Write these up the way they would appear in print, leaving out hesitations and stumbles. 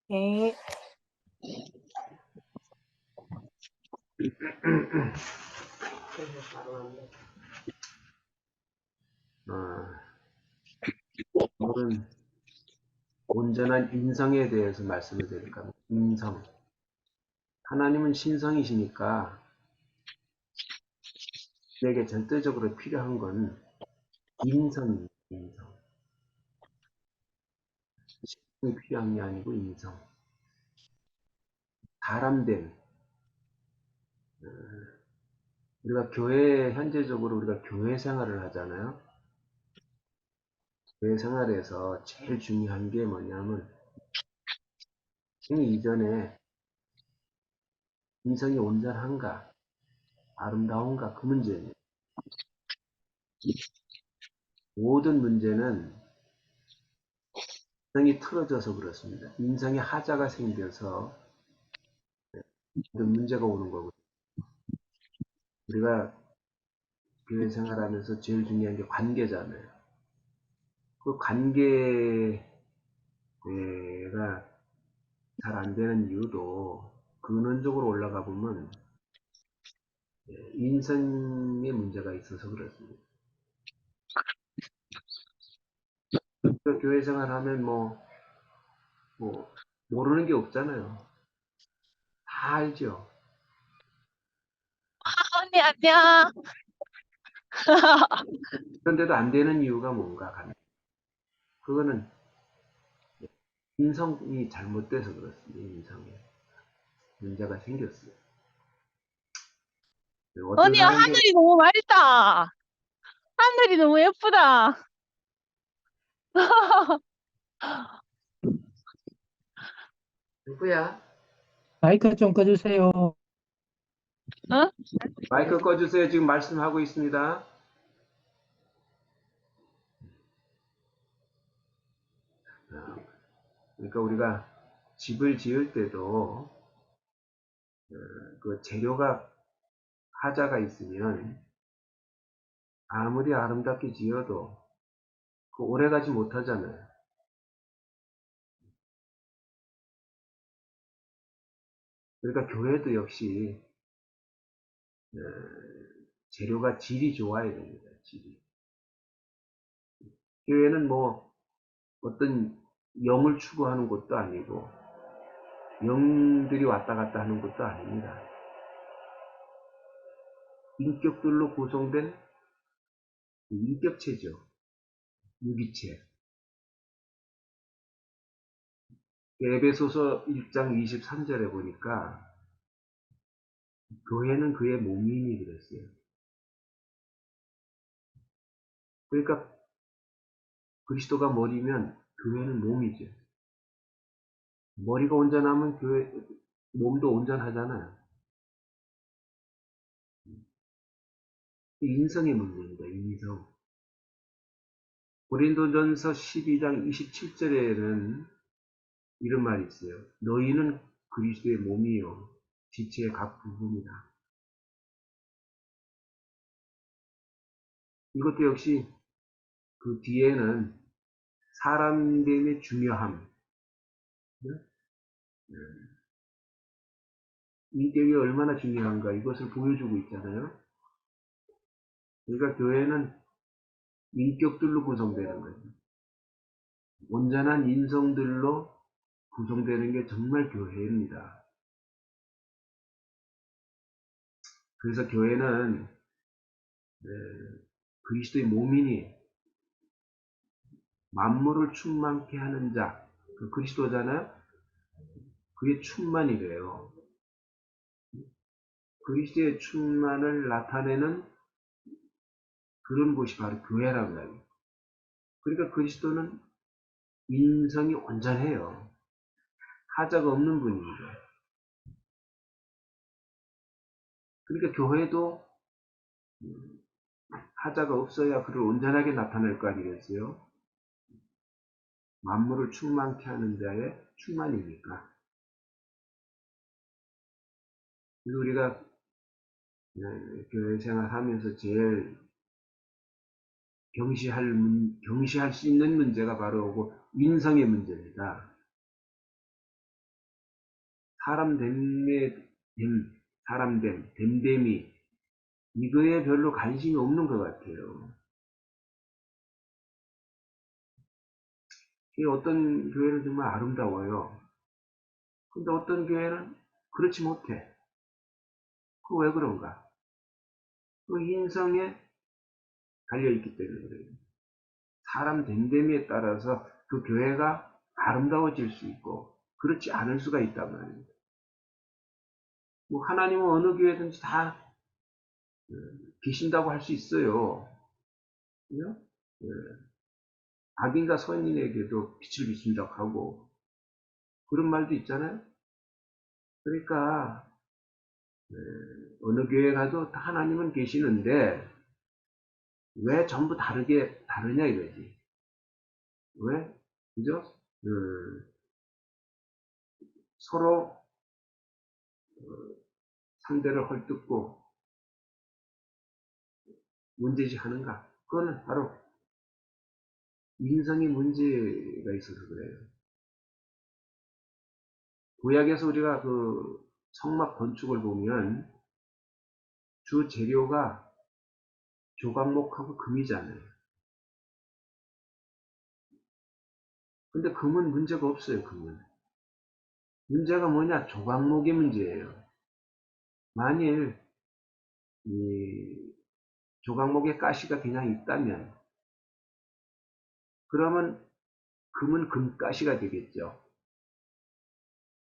네. 오늘은 온전한 인성에 대해서 말씀을 드릴까 합니다. 인성. 하나님은 신성이시니까 우리에게 절대적으로 필요한 건 인성입니다. 인성. 신성이 필요한 게 아니고 인성. 사람됨. 우리가 현재적으로 우리가 교회 생활을 하잖아요. 교회 생활에서 제일 중요한 게 뭐냐면 이전에 인성이 온전한가, 아름다운가 그 문제입니다. 모든 문제는 인성이 틀어져서 그렇습니다. 인성에 하자가 생겨서 모든 문제가 오는 거고 우리가 교회 생활하면서 제일 중요한 게 관계잖아요. 그 관계가 잘 안 되는 이유도 근원적으로 올라가 보면 인성의 문제가 있어서 그렇습니다. 교회 생활하면 뭐 모르는 게 없잖아요. 다 알죠. 언니, 안녕. 그런데도 안 되는 이유가 뭔가 그거는 인성이 잘못돼서 그렇습니다. 인성에 문제가 생겼어요. 어떤 언니, 사람들은 하늘이 너무 맑다. 하늘이 너무 예쁘다. 누구야? 마이크 좀 꺼주세요. 응? 마이크 꺼주세요. 지금 말씀하고 있습니다. 그러니까 우리가 집을 지을 때도 그 재료가 하자가 있으면 아무리 아름답게 지어도 그 오래가지 못하잖아요. 그러니까 교회도 역시 어, 재료가 질이 좋아야 됩니다. 질이. 교회는 뭐 어떤 영을 추구하는 곳도 아니고 영들이 왔다 갔다 하는 곳도 아닙니다. 인격들로 구성된 인격체죠. 유기체. 에베소서 1장 23절에 보니까 교회는 그의 몸이니 그랬어요. 그러니까 그리스도가 머리면 교회는 몸이죠. 머리가 온전하면 교회 몸도 온전하잖아요. 인성의 문제입니다. 인성. 고린도전서 12장 27절에는 이런 말이 있어요. 너희는 그리스도의 몸이요 지체의 각 부분이다. 이것도 역시 그 뒤에는 사람됨의 중요함, 인격이 얼마나 중요한가 이것을 보여주고 있잖아요. 그러니까 교회는 인격들로 구성되는 거죠. 온전한 인성들로 구성되는 게 정말 교회입니다. 그래서 교회는 그리스도의 몸이니 만물을 충만케 하는 자, 그 그리스도잖아요. 그게 충만이래요. 그리스도의 충만을 나타내는 그런 곳이 바로 교회라는 거예요. 그러니까 그리스도는 인성이 온전해요. 하자가 없는 분입니다. 그러니까 교회도 하자가 없어야 그를 온전하게 나타낼 거 아니겠어요? 만물을 충만케 하는 자의 충만이니까. 그래서 우리가 교회 생활하면서 제일 경시할 수 있는 문제가 바로 인성의 문제입니다. 사람됨, 됨됨이, 이거에 별로 관심이 없는 것 같아요. 어떤 교회는 정말 아름다워요. 근데 어떤 교회는 그렇지 못해. 그 왜 그런가? 그 인성에 달려있기 때문에 그래요. 사람 됨됨이에 따라서 그 교회가 아름다워질 수 있고 그렇지 않을 수가 있단 말입니다. 뭐 하나님은 어느 교회든지 다 계신다고 할 수 있어요. 그죠? 예. 악인과 선인에게도 빛을 비춘다고 하고 그런 말도 있잖아요. 그러니까 어느 교회 가도 다 하나님은 계시는데 왜 전부 다르냐 이거지. 왜? 그죠? 서로 상대를 헐뜯고 문제지하는가? 그거는 바로 인성의 문제가 있어서 그래요. 구약에서 우리가 그 성막 건축을 보면 주 재료가 조각목하고 금이잖아요. 근데 금은 문제가 없어요, 금은. 문제가 뭐냐? 조각목의 문제예요. 만일 이 조각목에 가시가 그냥 있다면 그러면 금은 금가시가 되겠죠.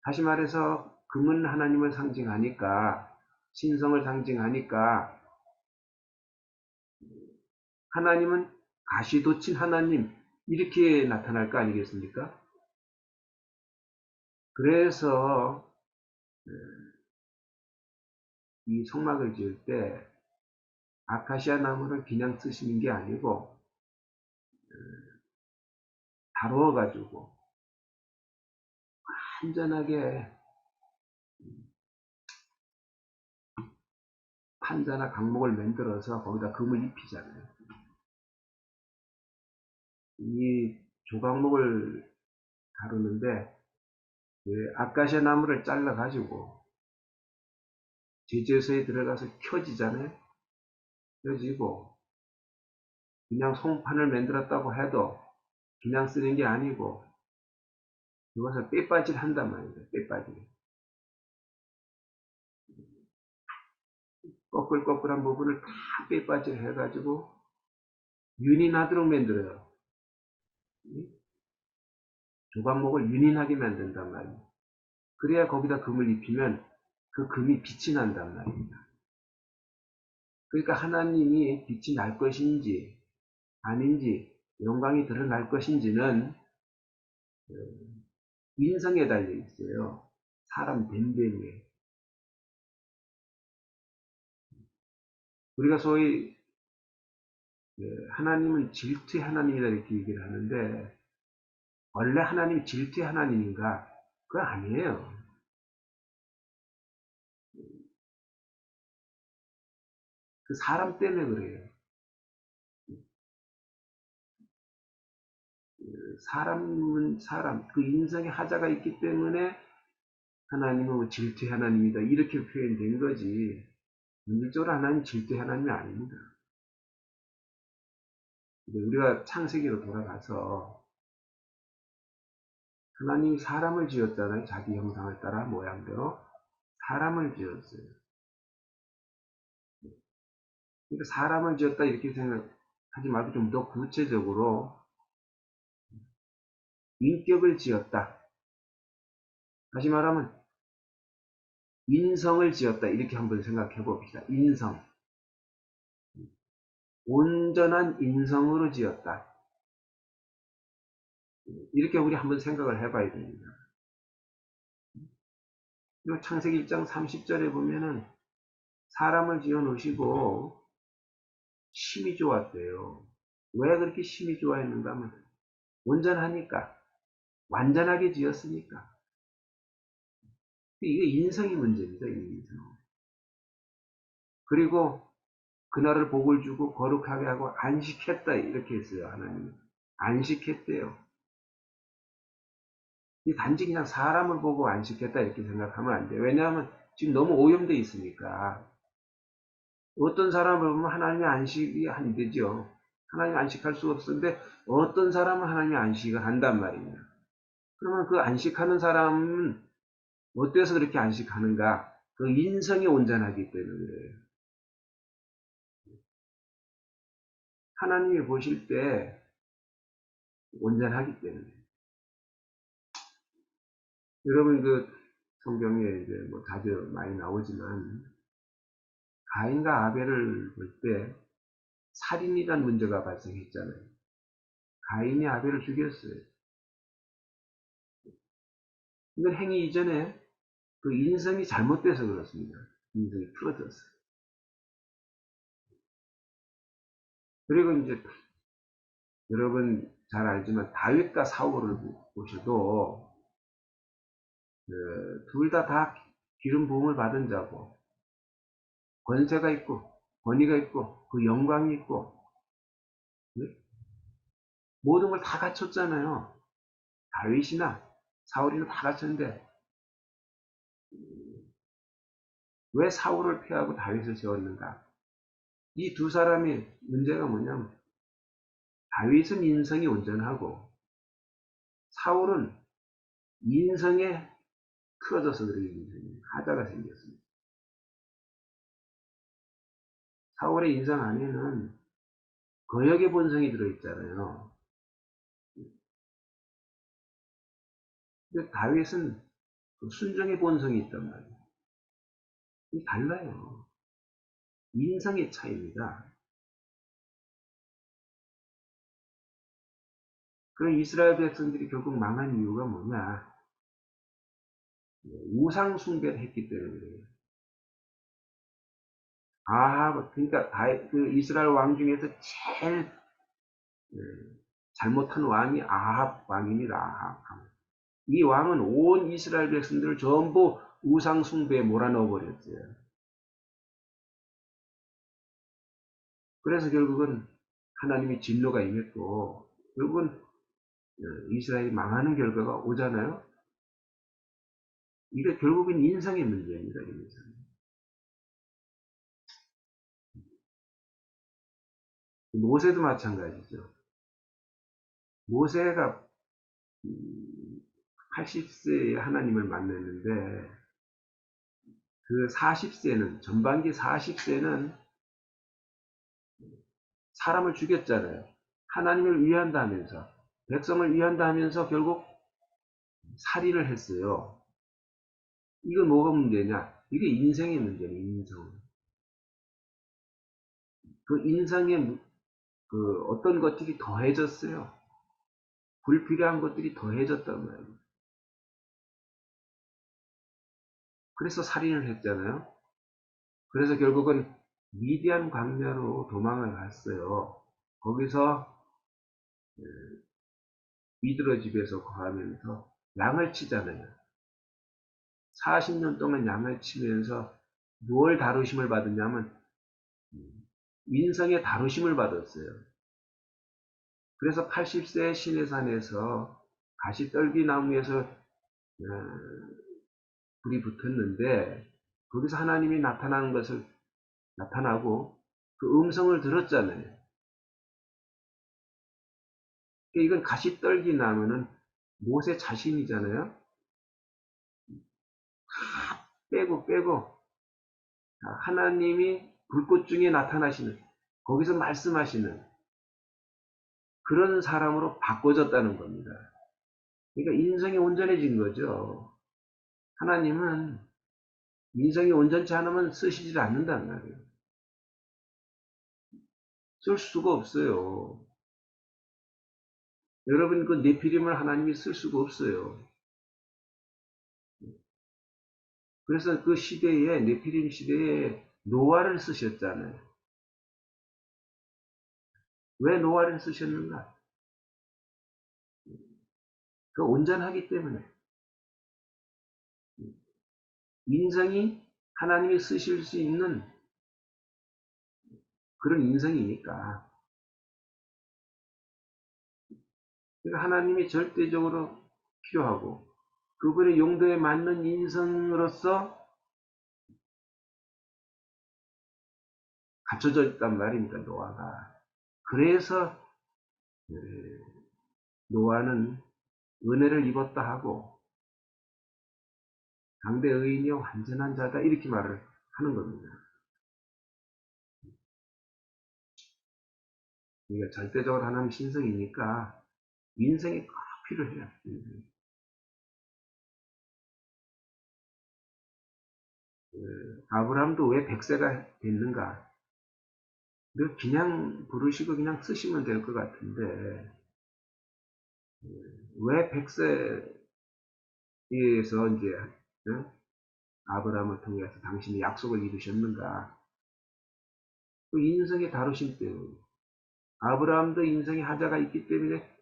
다시 말해서 금은 하나님을 상징하니까 신성을 상징하니까 하나님은 가시돋친 하나님 이렇게 나타날 거 아니겠습니까? 그래서 이 성막을 지을 때 아카시아 나무를 그냥 쓰시는 게 아니고 다루어 가지고 완전하게 판자나 강목을 만들어서 거기다 금을 입히잖아요. 이 조각목을 다루는데 아카시아 나무를 잘라 가지고 제재소에 들어가서 켜지잖아요. 켜지고 그냥 송판을 만들었다고 해도 그냥 쓰는 게 아니고 그것을 빼빠질 한단 말입니다. 빼빠질. 꺼끌꺼끌한 부분을 다 빼빠질 해가지고 윤이 나도록 만들어요. 조각목을 윤인하게 만든단 말이에요. 그래야 거기다 금을 입히면 그 금이 빛이 난단 말입니다. 그러니까 하나님이 빛이 날 것인지 아닌지 영광이 드러날 것인지는 인성에 달려 있어요. 사람 됨됨이에. 우리가 소위 하나님은 질투의 하나님이다 이렇게 얘기를 하는데 원래 하나님이 질투의 하나님인가? 그거 아니에요. 그 사람 때문에 그래요. 사람은 사람, 그 인성의 하자가 있기 때문에 하나님은 뭐 질투의 하나님이다 이렇게 표현된 거지. 본질적으로 하나님 질투의 하나님이 아닙니다. 우리가 창세기로 돌아가서 하나님이 사람을 지었잖아요. 자기 형상을 따라 모양대로 사람을 지었어요. 그러니까 사람을 지었다 이렇게 생각하지 말고 좀 더 구체적으로 인격을 지었다. 다시 말하면 인성을 지었다 이렇게 한번 생각해 봅시다. 인성. 온전한 인성으로 지었다. 이렇게 우리 한번 생각을 해봐야 됩니다. 그리고 창세기 1장 30절에 보면은 사람을 지어 놓으시고 심히 좋았대요. 왜 그렇게 심히 좋아했는가 하면 온전하니까 완전하게 지었으니까. 이게 인성이 문제입니다. 인성. 그리고 그날을 복을 주고 거룩하게 하고 안식했다 이렇게 했어요. 하나님 안식했대요. 이 단지 그냥 사람을 보고 안식했다 이렇게 생각하면 안 돼요. 왜냐하면 지금 너무 오염되어 있으니까. 어떤 사람을 보면 하나님의 안식이 안 되죠. 하나님 안식할 수가 없었는데 어떤 사람은 하나님의 안식을 한단 말입니다. 그러면 그 안식하는 사람은 어때서 그렇게 안식하는가? 그 인성이 온전하기 때문에 그래요. 하나님이 보실 때 온전하기 때문에. 여러분 그 성경에 이제 뭐 자주 많이 나오지만 가인과 아벨을 볼 때 살인이란 문제가 발생했잖아요. 가인이 아벨을 죽였어요. 이건 행위 이전에 그 인성이 잘못돼서 그렇습니다. 인성이 풀어졌어요. 그리고 이제 여러분 잘 알지만 다윗과 사울을 보셔도 둘 다 기름 부음을 받은 자고 권세가 있고 권위가 있고 그 영광이 있고 네? 모든 걸 다 갖췄잖아요. 다윗이나 사울이나 다 갖췄는데 왜 사울을 패하고 다윗을 세웠는가? 이 두 사람의 문제가 뭐냐면 다윗은 인성이 온전하고 사울은 인성에 틀어져서 그렇게 인성이 하자가 생겼습니다. 사울의 인성 안에는 거역의 본성이 들어있잖아요. 근데 다윗은 그 순종의 본성이 있단 말이에요. 이 달라요. 인성의 차이입니다. 그럼 이스라엘 백성들이 결국 망한 이유가 뭐냐? 우상 숭배를 했기 때문에 그래요. 그러니까 그 이스라엘 왕 중에서 제일 잘못한 왕이 아합 왕입니다. 아합. 이 왕은 온 이스라엘 백성들을 전부 우상 숭배에 몰아넣어 버렸어요. 그래서 결국은 하나님이 진노가 임했고 결국은 이스라엘이 망하는 결과가 오잖아요. 이게 결국은 인성의 문제입니다. 인성. 모세도 마찬가지죠. 모세가 80세에 하나님을 만났는데 그 40세는 전반기 40세는 사람을 죽였잖아요. 하나님을 위한다면서 백성을 위한다면서 결국 살인을 했어요. 이건 뭐가 문제냐? 이게 인생의 문제예요. 인성. 그 인성에 그 어떤 것들이 더해졌어요. 불필요한 것들이 더해졌단 말이에요. 그래서 살인을 했잖아요. 그래서 결국은 미디안 광야로 도망을 갔어요. 거기서 이드로 집에서 거하면서 양을 치잖아요. 40년 동안 양을 치면서 무엇을 다루심을 받았냐면 인성의 다루심을 받았어요. 그래서 80세 시내산에서 가시떨기 나무에서 불이 붙었는데 거기서 하나님이 나타나는 것을 나타나고 그 음성을 들었잖아요. 이건 가시떨기 나무는 모세 자신이잖아요. 빼고 하나님이 불꽃 중에 나타나시는 거기서 말씀하시는 그런 사람으로 바꿔졌다는 겁니다. 그러니까 인성이 온전해진 거죠. 하나님은 인성이 온전치 않으면 쓰시질 않는단 말이에요. 쓸 수가 없어요. 여러분 그 네피림을 하나님이 쓸 수가 없어요. 그래서 그 시대에 네피림 시대에 노아를 쓰셨잖아요. 왜 노아를 쓰셨는가? 그 온전하기 때문에 인성이 하나님이 쓰실 수 있는 그런 인성이니까. 그러니까 하나님이 절대적으로 필요하고 그분의 용도에 맞는 인성으로서 갖춰져 있단 말입니다. 노아가. 그래서 노아는 은혜를 입었다 하고 당대 의인이여 완전한 자다 이렇게 말을 하는 겁니다. 그러니까 절대적으로 하나님 신성이니까 인성이 꼭 필요해요. 아브라함도 왜 100세가 됐는가? 그냥 부르시고 그냥 쓰시면 될 것 같은데 왜 100세에서 이제 아브라함을 통해서 당신이 약속을 이루셨는가? 그 인성의 다루심 때문에 아브라함도 인성의 하자가 있기 때문에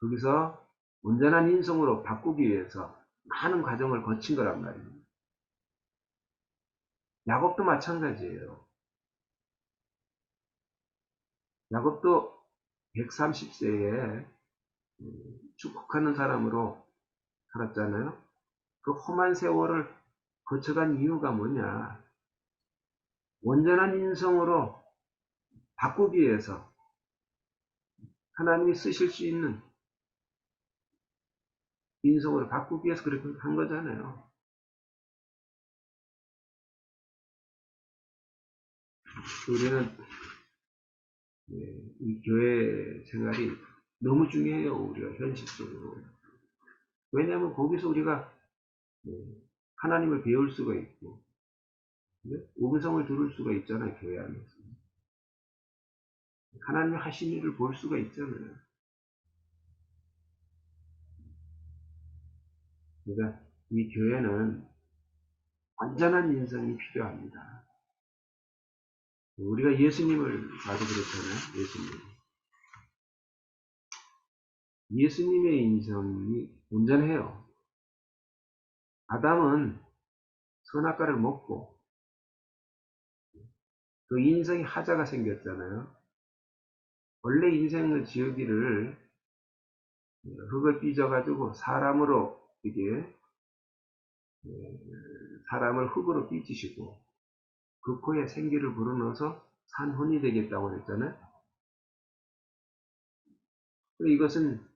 거기서 온전한 인성으로 바꾸기 위해서 많은 과정을 거친 거란 말입니다. 야곱도 마찬가지예요. 야곱도 130세에 축복하는 사람으로 살았잖아요. 그 험한 세월을 거쳐간 이유가 뭐냐? 온전한 인성으로 바꾸기 위해서 하나님이 쓰실 수 있는 인성으로 바꾸기 위해서 그렇게 한 거잖아요. 우리는 이 교회 생활이 너무 중요해요. 우리가 현실적으로. 왜냐하면 거기서 우리가 하나님을 배울 수가 있고 음성을 들을 수가 있잖아요. 교회 안에서. 하나님이 하신 일을 볼 수가 있잖아요. 그러니까 이 교회는 완전한 인성이 필요합니다. 우리가 예수님을 봐도 그렇잖아요. 예수님의 인성이 온전해요. 아담은 선악과를 먹고 그 인성이 하자가 생겼잖아요. 원래 인생의 지으기를 흙을 빚어가지고 사람으로 이게 사람을 흙으로 빚으시고 그 코에 생기를 불어넣어서 산혼이 되겠다고 그랬잖아요. 이것은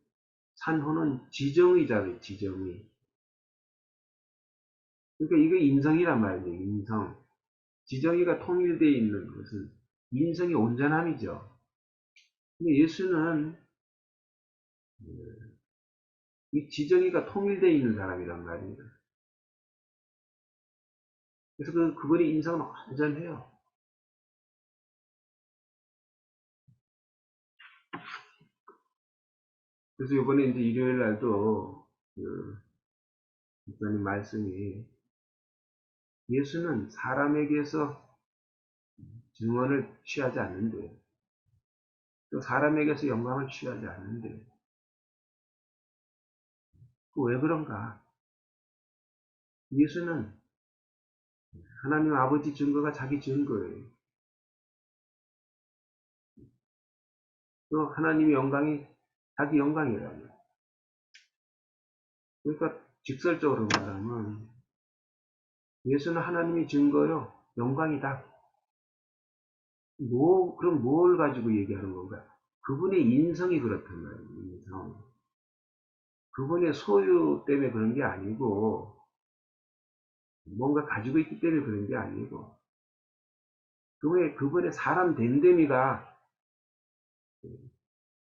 산혼은 지정의잖아요. 지정의. 그러니까 이게 인성이란 말이에요. 인성. 지정의가 통일되어 있는 것은 인성이 온전함이죠. 근데 예수는 이 지정의가 통일되어 있는 사람이란 말입니다. 그래서 그분의 인성은 완전해요. 그래서 이번에 이제 일요일 날도 목사님 말씀이 예수는 사람에게서 증언을 취하지 않는데 또 사람에게서 영광을 취하지 않는데 왜 그런가? 예수는 하나님 아버지 증거가 자기 증거예요. 또 하나님의 영광이 자기 영광이라며. 그러니까 직설적으로 말하면 예수는 하나님의 증거요. 영광이다. 그럼 뭘 가지고 얘기하는 건가? 그분의 인성이 그렇단 말이에요. 인성. 그분의 소유 때문에 그런 게 아니고 뭔가 가지고 있기 때문에 그런 게 아니고 그분의 사람 됨됨이가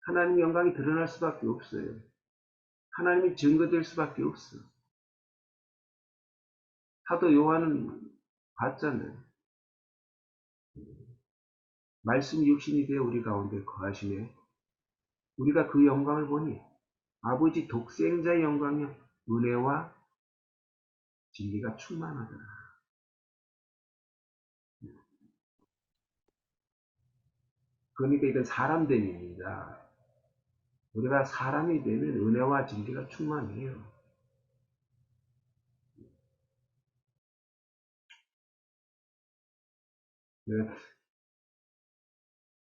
하나님의 영광이 드러날 수밖에 없어요. 하나님이 증거될 수밖에 없어. 사도 요한은 봤잖아요. 말씀이 육신이 되어 우리 가운데 거하시네. 우리가 그 영광을 보니 아버지 독생자의 영광이요 은혜와 진리가 충만하더라. 그러니까 이건 사람됨입니다. 우리가 사람이 되면 은혜와 진리가 충만해요.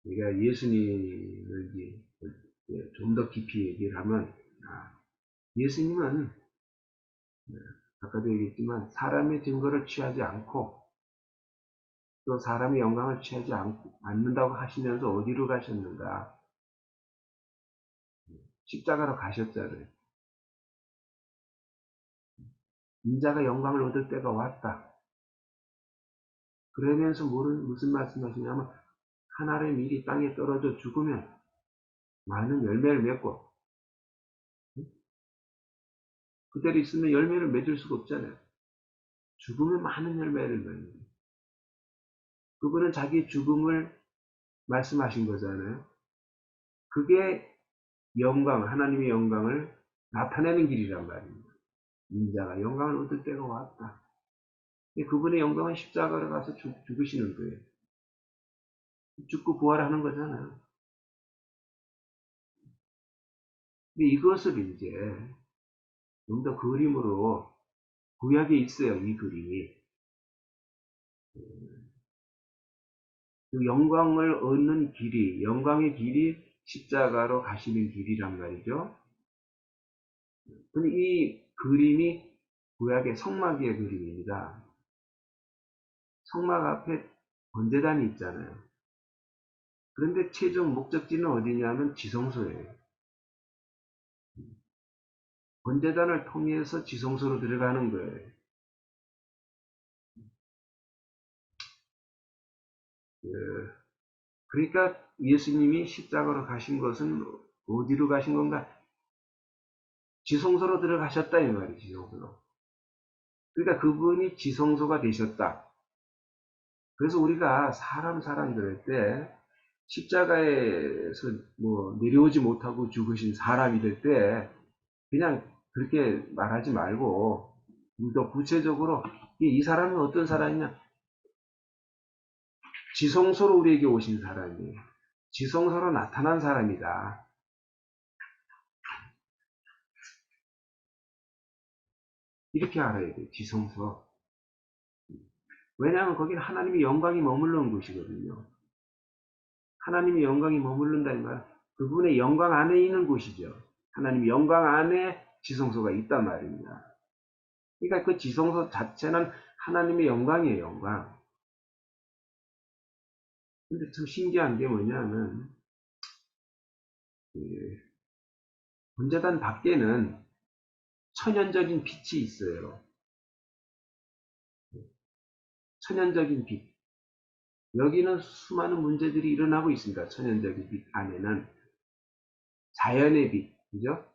우리가 예수님을 좀 더 깊이 얘기를 하면 예수님은 아까도 얘기했지만 사람의 증거를 취하지 않고 또 사람의 영광을 취하지 않는다고 하시면서 어디로 가셨는가? 십자가로 가셨잖아요. 인자가 영광을 얻을 때가 왔다. 그러면서 무슨 말씀하시냐면 하나의 밀이 땅에 떨어져 죽으면 많은 열매를 맺고 그대로 있으면 열매를 맺을 수가 없잖아요. 죽으면 많은 열매를 맺는 거예요. 그분은 자기 죽음을 말씀하신 거잖아요. 그게 영광, 하나님의 영광을 나타내는 길이란 말입니다. 인자가 영광을 얻을 때가 왔다. 그분의 영광은 십자가로 가서 죽으시는 거예요. 죽고 부활하는 거잖아요. 근데 이것을 이제 좀 더 그림으로 구약에 있어요. 이 글이. 그 영광을 얻는 길이, 영광의 길이 십자가로 가시는 길이란 말이죠. 근데 이 그림이 구약의 성막의 그림입니다. 성막 앞에 번제단이 있잖아요. 그런데 최종 목적지는 어디냐면 지성소예요. 번제단을 통해서 지성소로 들어가는 거예요. 그러니까 예수님이 십자가로 가신 것은 어디로 가신 건가? 지성소로 들어가셨다 이 말이에요. 지성소로. 그러니까 그분이 지성소가 되셨다. 그래서 우리가 사람 그럴 때 십자가에서 내려오지 못하고 죽으신 사람이 될 때 그냥 그렇게 말하지 말고 더 구체적으로 이 사람은 어떤 사람이냐? 지성소로 우리에게 오신 사람이에요. 지성소로 나타난 사람이다. 이렇게 알아야 돼요. 지성소. 왜냐하면 거기는 하나님의 영광이 머무르는 곳이거든요. 하나님의 영광이 머무른다는 말, 그분의 영광 안에 있는 곳이죠. 하나님의 영광 안에 지성소가 있단 말입니다. 그러니까 그 지성소 자체는 하나님의 영광이에요, 영광. 근데 참 신기한 게 뭐냐면, 번제단 밖에는 천연적인 빛이 있어요. 천연적인 빛. 여기는 수많은 문제들이 일어나고 있습니다. 천연적인 빛 안에는. 자연의 빛, 그죠?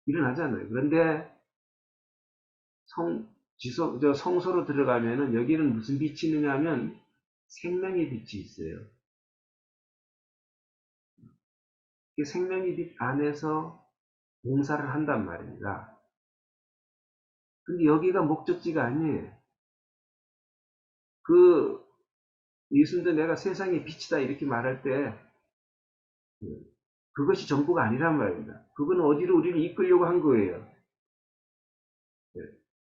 일어나잖아요. 그런데 성소로 들어가면은 여기는 무슨 빛이 있느냐 하면 생명의 빛이 있어요. 그 생명의 빛 안에서 봉사를 한단 말입니다. 근데 여기가 목적지가 아니에요. 예수님도 내가 세상의 빛이다 이렇게 말할 때 그것이 전부가 아니란 말입니다. 그분은 어디로 우리를 이끌려고 한 거예요.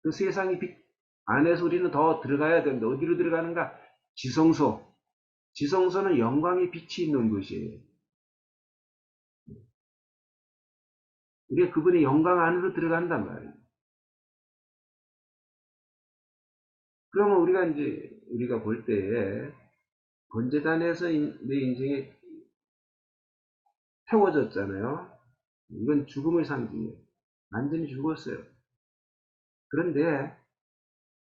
그 세상의 빛 안에서 우리는 더 들어가야 되는데 어디로 들어가는가? 지성소. 지성소는 영광의 빛이 있는 곳이에요. 우리가 그분의 영광 안으로 들어간단 말이에요. 그러면 우리가 볼 때에 번제단에서 내 인생에 태워졌잖아요. 이건 죽음의 상징이에요. 완전히 죽었어요. 그런데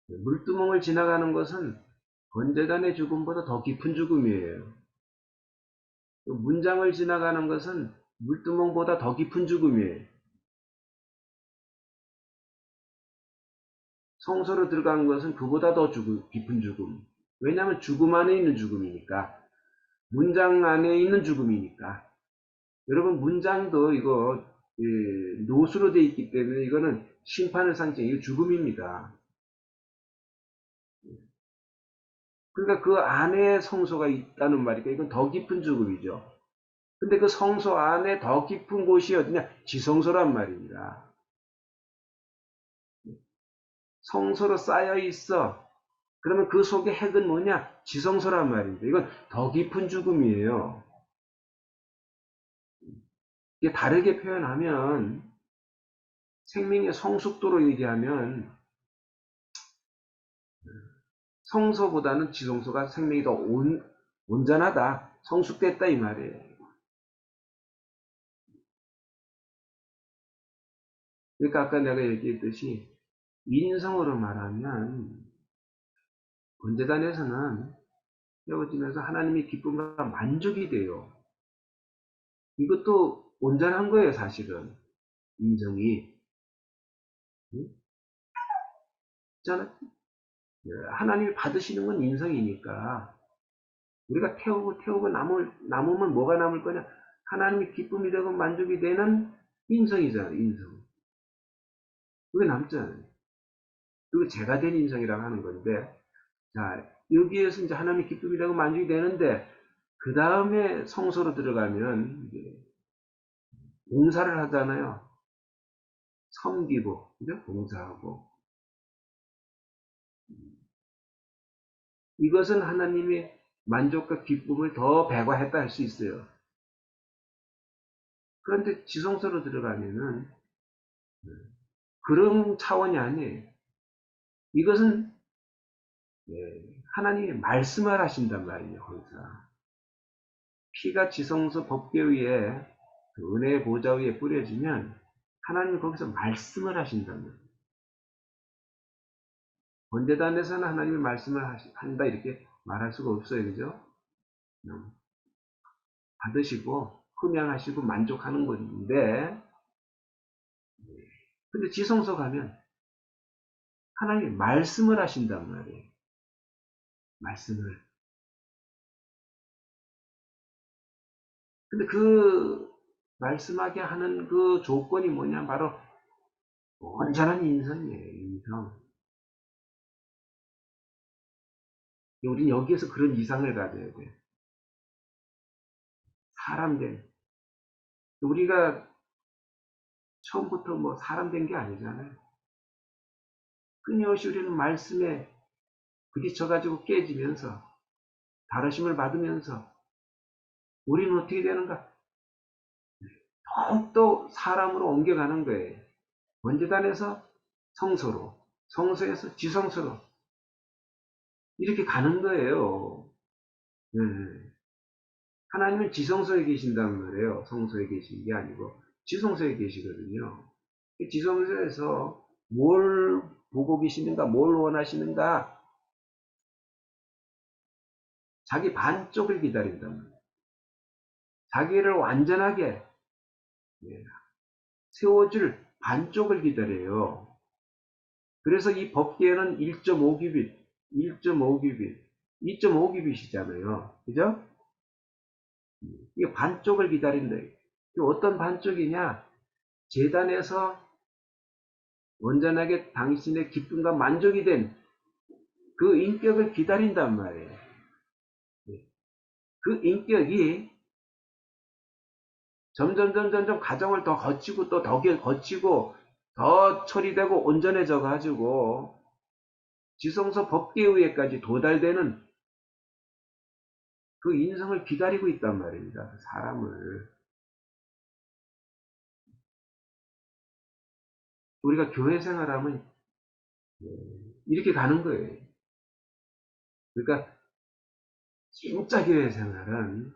물두멍을 지나가는 것은 번제단의 죽음보다 더 깊은 죽음이에요. 문장을 지나가는 것은 물두멍보다 더 깊은 죽음이에요. 성소로 들어간 것은 그보다 더 깊은 죽음. 왜냐하면 죽음 안에 있는 죽음이니까. 문장 안에 있는 죽음이니까. 여러분 문장도 이거 노수로 되어 있기 때문에 이거는 심판의 상징, 이거 죽음입니다. 그러니까 그 안에 성소가 있다는 말이니까 이건 더 깊은 죽음이죠. 근데 그 성소 안에 더 깊은 곳이 어디냐? 지성소란 말입니다. 성소로 쌓여 있어. 그러면 그 속에 핵은 뭐냐? 지성소란 말입니다. 이건 더 깊은 죽음이에요. 이게 다르게 표현하면 생명의 성숙도로 얘기하면 성소보다는 지성소가 생명이 더 온전하다, 성숙됐다 이 말이에요. 그러니까 아까 내가 얘기했듯이 인성으로 말하면 번제단에서는 깨어지면서 하나님의 기쁨과 만족이 돼요. 이것도 온전한 거예요, 사실은. 인성이. 저는 하나님이 받으시는 건 인성이니까 우리가 태우고 남으면 뭐가 남을 거냐? 하나님이 기쁨이 되고 만족이 되는 인성이잖아요, 인성. 그게 남잖아요. 그리고 제가 된 인성이라고 하는 건데, 자, 여기에서 이제 하나님이 기쁨이 되고 만족이 되는데, 그 다음에 성소로 들어가면, 이제 봉사를 하잖아요. 섬기고, 그죠? 봉사하고. 이것은 하나님의 만족과 기쁨을 더 배가했다 할 수 있어요. 그런데 지성소로 들어가면은, 그런 차원이 아니에요. 이것은, 하나님이 말씀을 하신단 말이에요, 거기서. 피가 지성소 법궤 위에, 그 은혜의 보좌 위에 뿌려지면, 하나님이 거기서 말씀을 하신단 말이에요. 번제단에서는 하나님이 말씀을 한다, 이렇게 말할 수가 없어요, 그죠? 받으시고, 흠양하시고, 만족하는 것인데, 근데 지성소 가면, 하나님이 말씀을 하신단 말이에요. 말씀을. 근데 그 말씀하게 하는 그 조건이 뭐냐? 바로 온전한 인성이에요, 인성. 우리는 여기에서 그런 이상을 가져야 돼. 사람 된. 우리가 처음부터 뭐 사람 된 게 아니잖아요. 끊임없이 우리는 말씀에 부딪혀가지고 깨지면서, 다루심을 받으면서, 우리는 어떻게 되는가? 더욱더 사람으로 옮겨가는 거예요. 번제단에서 성소로, 성소에서 지성소로, 이렇게 가는 거예요. 네. 하나님은 지성소에 계신다는 말이에요. 성소에 계신 게 아니고 지성소에 계시거든요. 지성소에서 뭘 보고 계시는가, 뭘 원하시는가, 자기 반쪽을 기다린단 말이에요. 자기를 완전하게 세워줄 반쪽을 기다려요. 그래서 이 법계에는 1.5규빗, 1.5규빗, 2.5규빗이잖아요. 그죠? 이 반쪽을 기다린다. 어떤 반쪽이냐? 제단에서 온전하게 당신의 기쁨과 만족이 된 그 인격을 기다린단 말이에요. 그 인격이 점점 가정을 더 거치고 또 더 거치고 더 처리되고 온전해져 가지고 지성소 법계에 의해까지 도달되는 그 인성을 기다리고 있단 말입니다. 사람을. 우리가 교회 생활하면 이렇게 가는 거예요. 그러니까 진짜 교회 생활은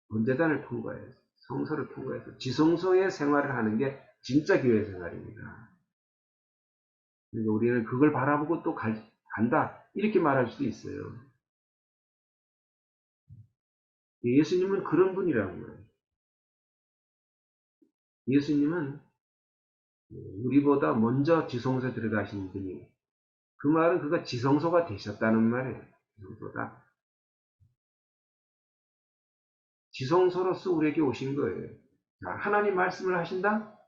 번제단을 통과해서 성소를 통과해서 지성소의 생활을 하는 게 진짜 교회 생활입니다. 그러니까 우리는 그걸 바라보고 또 간다 이렇게 말할 수도 있어요. 예수님은 그런 분이라는 거예요. 예수님은 우리보다 먼저 지성소에 들어가신 분이, 그 말은 그가 지성소가 되셨다는 말이에요. 지성소가. 지성소로서 우리에게 오신 거예요. 자, 하나님 말씀을 하신다?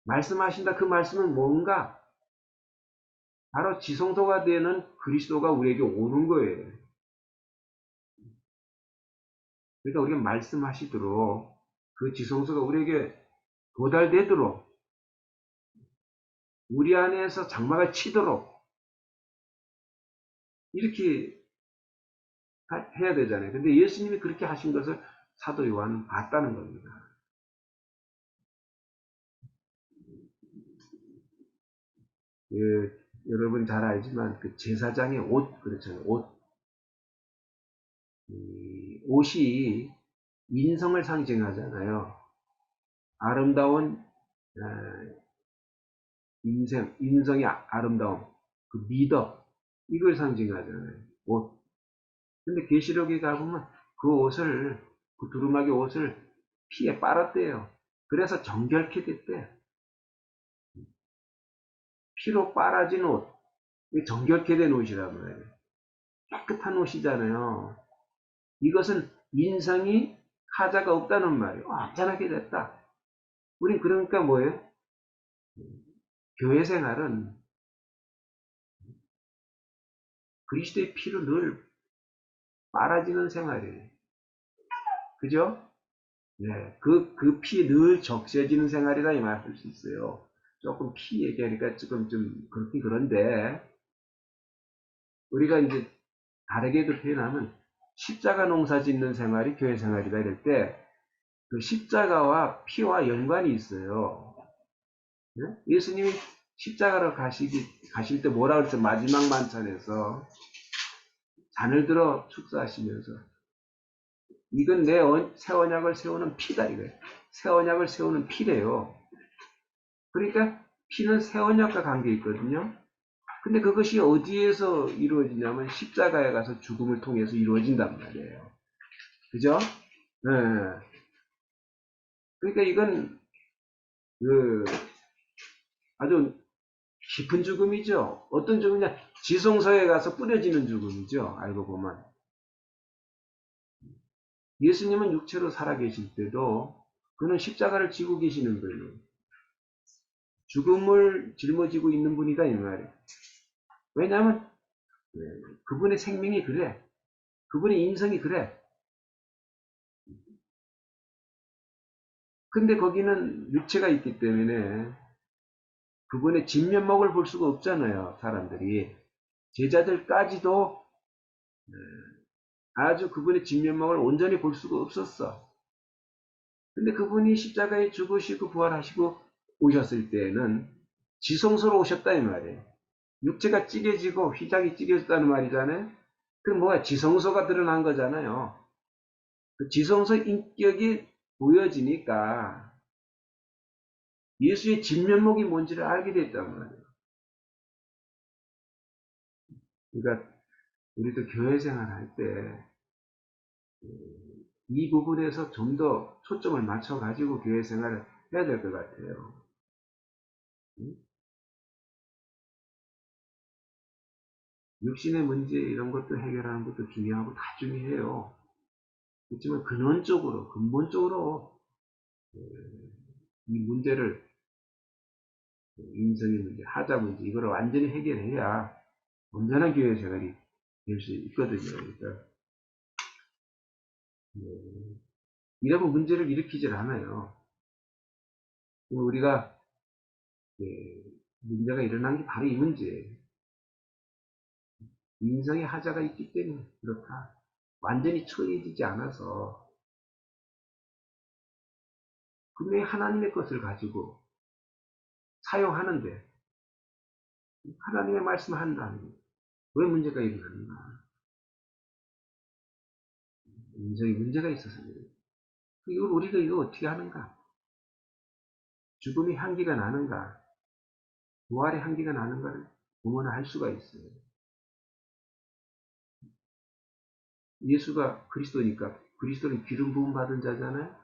말씀하신다. 그 말씀은 뭔가? 바로 지성소가 되는 그리스도가 우리에게 오는 거예요. 그러니까 우리가 말씀하시도록 그 지성소가 우리에게 도달되도록 우리 안에서 장막을 치도록 이렇게 해야 되잖아요. 근데 예수님이 그렇게 하신 것을 사도 요한은 봤다는 겁니다. 여러분 잘 알지만 그 제사장의 옷 그렇잖아요. 옷이 인성을 상징하잖아요. 아름다운 인성의 아름다움, 그 미덕 이걸 상징하잖아요. 옷. 근데 계시록에 가보면 그 옷을 그 두루마기 옷을 피에 빨았대요. 그래서 정결케 됐대요. 피로 빨아진 옷, 정결케 된 옷이란 말이에요. 깨끗한 옷이잖아요. 이것은 인성이 하자가 없다는 말이에요. 완전하게 됐다. 우린 그러니까 뭐예요? 교회 생활은 그리스도의 피로 늘 빨아지는 생활이에요. 그죠? 네, 그 피 늘 적셔지는 생활이다 이 말 할 수 있어요. 조금 피 얘기하니까 조금 좀 그렇긴 그런데 우리가 이제 다르게도 표현하면 십자가 농사 짓는 생활이 교회 생활이다 이럴 때 그 십자가와 피와 연관이 있어요. 네? 예수님이 십자가로 가실 때 뭐라 그랬어요? 마지막 만찬에서 잔을 들어 축사하시면서 이건 내 새 언약을 세우는 피다 이거예요. 새 언약을 세우는 피래요. 그러니까 피는 새 언약과 관계 있거든요. 근데 그것이 어디에서 이루어지냐면 십자가에 가서 죽음을 통해서 이루어진단 말이에요. 그죠? 네. 그러니까 이건 그 아주 깊은 죽음이죠. 어떤 죽음이냐? 지성소에 가서 뿌려지는 죽음이죠. 알고 보면. 예수님은 육체로 살아계실 때도 그는 십자가를 지고 계시는 거예요. 죽음을 짊어지고 있는 분이다 이 말이에요. 왜냐하면 그분의 생명이 그래. 그분의 인성이 그래. 근데 거기는 육체가 있기 때문에 그분의 진면목을 볼 수가 없잖아요. 사람들이. 제자들까지도 아주 그분의 진면목을 온전히 볼 수가 없었어. 근데 그분이 십자가에 죽으시고 부활하시고 오셨을 때에는 지성소로 오셨다 이 말이에요. 육체가 찢겨지고 휘장이 찢겨졌다는 말이잖아요. 그럼 뭐야? 지성소가 드러난 거잖아요. 그 지성소 인격이 보여지니까 예수의 진면목이 뭔지를 알게 됐단 말이에요. 그러니까 우리도 교회 생활할 때 이 부분에서 좀 더 초점을 맞춰가지고 교회 생활을 해야 될 것 같아요. 육신의 문제 이런 것도 해결하는 것도 중요하고 다 중요해요. 그렇지만 근본적으로 이 문제를 인성의 문제, 하자 문제 이거를 완전히 해결해야 온전한 교회 생활이 될 수 있거든요. 그러니까 이러면 문제를 일으키질 않아요. 우리가 문제가 일어난 게 바로 이 문제예요. 인성의 하자가 있기 때문에 그렇다. 완전히 처리해지지 않아서 분명히 하나님의 것을 가지고 사용하는데 하나님의 말씀을 한다는 왜 문제가 일어나는가? 인성에 문제가 있어서 그래요. 이걸 우리가 이거 어떻게 하는가? 죽음의 향기가 나는가? 부활의 향기가 나는가를 보면 알 수가 있어요. 예수가 그리스도니까 그리스도는 기름 부음 받은 자잖아요.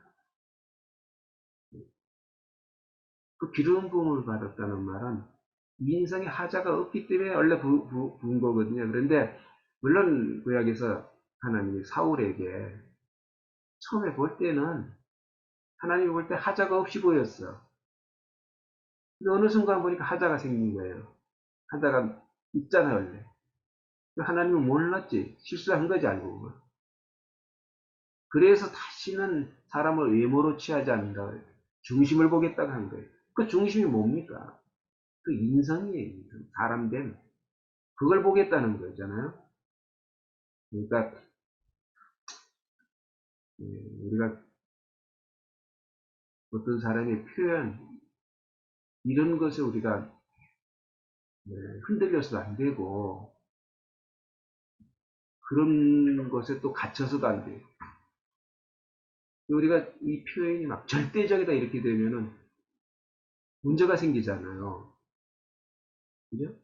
그 기름 부음을 받았다는 말은 인성의 하자가 없기 때문에 원래 부은 거거든요. 그런데 물론 구약에서 하나님이 사울에게 처음에 볼 때는 하나님이 볼 때 하자가 없이 보였어. 근데 어느 순간 보니까 하자가 생긴 거예요. 하자가 있잖아요, 원래. 하나님은 몰랐지. 실수한 거지, 알고 보면. 그래서 다시는 사람을 외모로 취하지 않는다. 중심을 보겠다고 한 거예요. 그 중심이 뭡니까? 그 인성이에요, 인성. 사람됨. 그걸 보겠다는 거잖아요. 그러니까 우리가 어떤 사람의 표현, 이런 것에 우리가 흔들려서도 안 되고, 그런 것에 또 갇혀서도 안 돼요. 우리가 이 표현이 막 절대적이다 이렇게 되면은 문제가 생기잖아요. 그죠?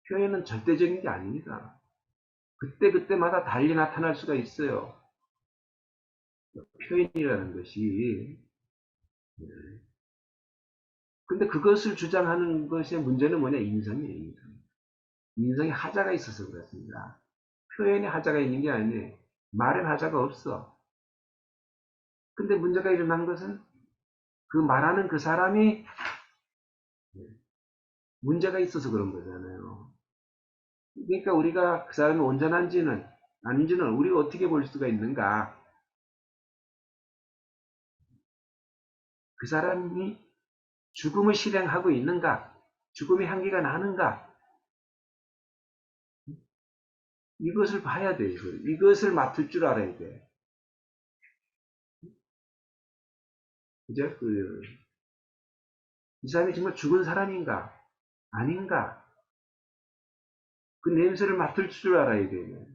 표현은 절대적인 게 아닙니다. 그때그때마다 달리 나타날 수가 있어요. 표현이라는 것이. 근데 그것을 주장하는 것의 문제는 뭐냐? 인성이에요, 인성. 인성에 하자가 있어서 그렇습니다. 표현에 하자가 있는 게 아니에요. 말엔 하자가 없어. 근데 문제가 일어난 것은 그 말하는 그 사람이 문제가 있어서 그런 거잖아요. 그러니까 우리가 그 사람이 온전한지는 아닌지는 우리가 어떻게 볼 수가 있는가? 그 사람이 죽음을 실행하고 있는가? 죽음의 향기가 나는가? 이것을 봐야 돼. 이것을 맡을 줄 알아야 돼. 그죠? 이 사람이 정말 죽은 사람인가? 아닌가? 그 냄새를 맡을 줄 알아야 돼요.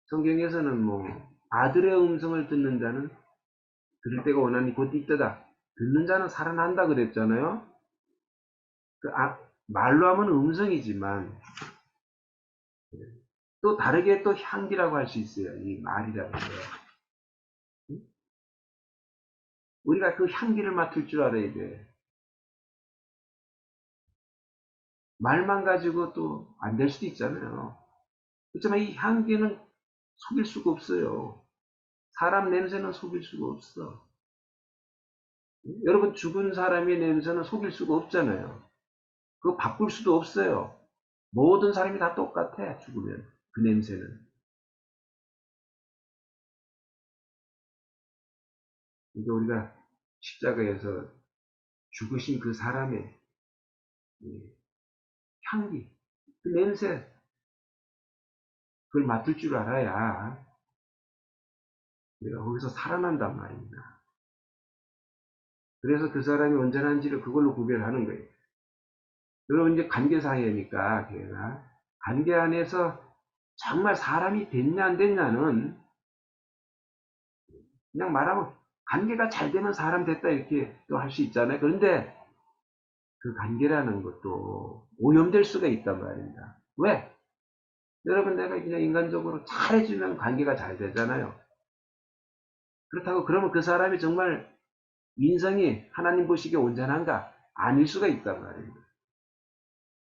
성경에서는 뭐 아들의 음성을 듣는 자는 들을 때가 원하니 곧 이때다. 듣는 자는 살아난다 그랬잖아요. 말로 하면 음성이지만 또 다르게 또 향기라고 할 수 있어요. 이 말이라는 거. 우리가 그 향기를 맡을 줄 알아야 돼. 말만 가지고 또 안 될 수도 있잖아요. 그렇지만 이 향기는 속일 수가 없어요. 사람 냄새는 속일 수가 없어. 여러분 죽은 사람의 냄새는 속일 수가 없잖아요. 그거 바꿀 수도 없어요. 모든 사람이 다 똑같아 죽으면 그 냄새는. 그러니까 우리가 십자가에서 죽으신 그 사람의 향기, 그 냄새, 그걸 맡을 줄 알아야 우리가 거기서 살아난단 말입니다. 그래서 그 사람이 온전한지를 그걸로 구별하는 거예요. 여러분 이제 관계 사이니까 걔가 관계 안에서 정말 사람이 됐냐 안 됐냐는 그냥 말하면 관계가 잘 되면 사람 됐다 이렇게 또 할 수 있잖아요. 그런데 그 관계라는 것도 오염될 수가 있단 말입니다. 왜? 여러분 내가 그냥 인간적으로 잘해주면 관계가 잘 되잖아요. 그렇다고 그러면 그 사람이 정말 인성이 하나님 보시기에 온전한가? 아닐 수가 있단 말입니다.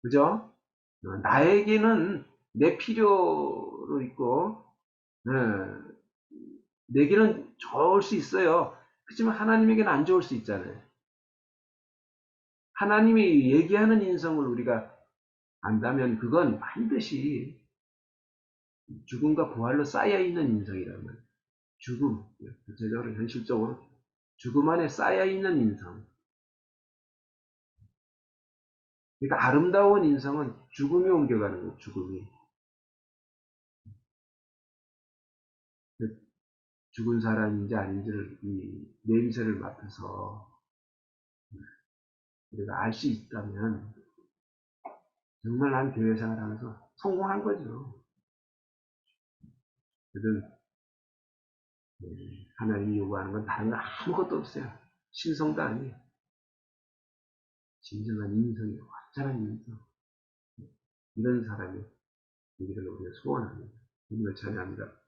그죠? 나에게는 내 필요로 있고 내게는 좋을 수 있어요. 그렇지만 하나님에게는 안 좋을 수 있잖아요. 하나님이 얘기하는 인성을 우리가 안다면 그건 반드시 죽음과 부활로 쌓여있는 인성이라는 거예요. 죽음, 구체적으로 현실적으로 죽음 안에 쌓여있는 인성. 그러니까 아름다운 인성은 죽음이 옮겨가는 거예요. 죽음이. 죽은 사람인지 아닌지를 이 냄새를 맡아서 우리가 알 수 있다면 정말 난 교회 생활하면서 성공한 거죠. 그들 하나님이 요구하는 건 다른 거 아무것도 없어요. 신성도 아니에요. 진정한 인성이에요. 완전한 인성. 이런 사람이 우리를 소원합니다. 우리를 찬양합니다.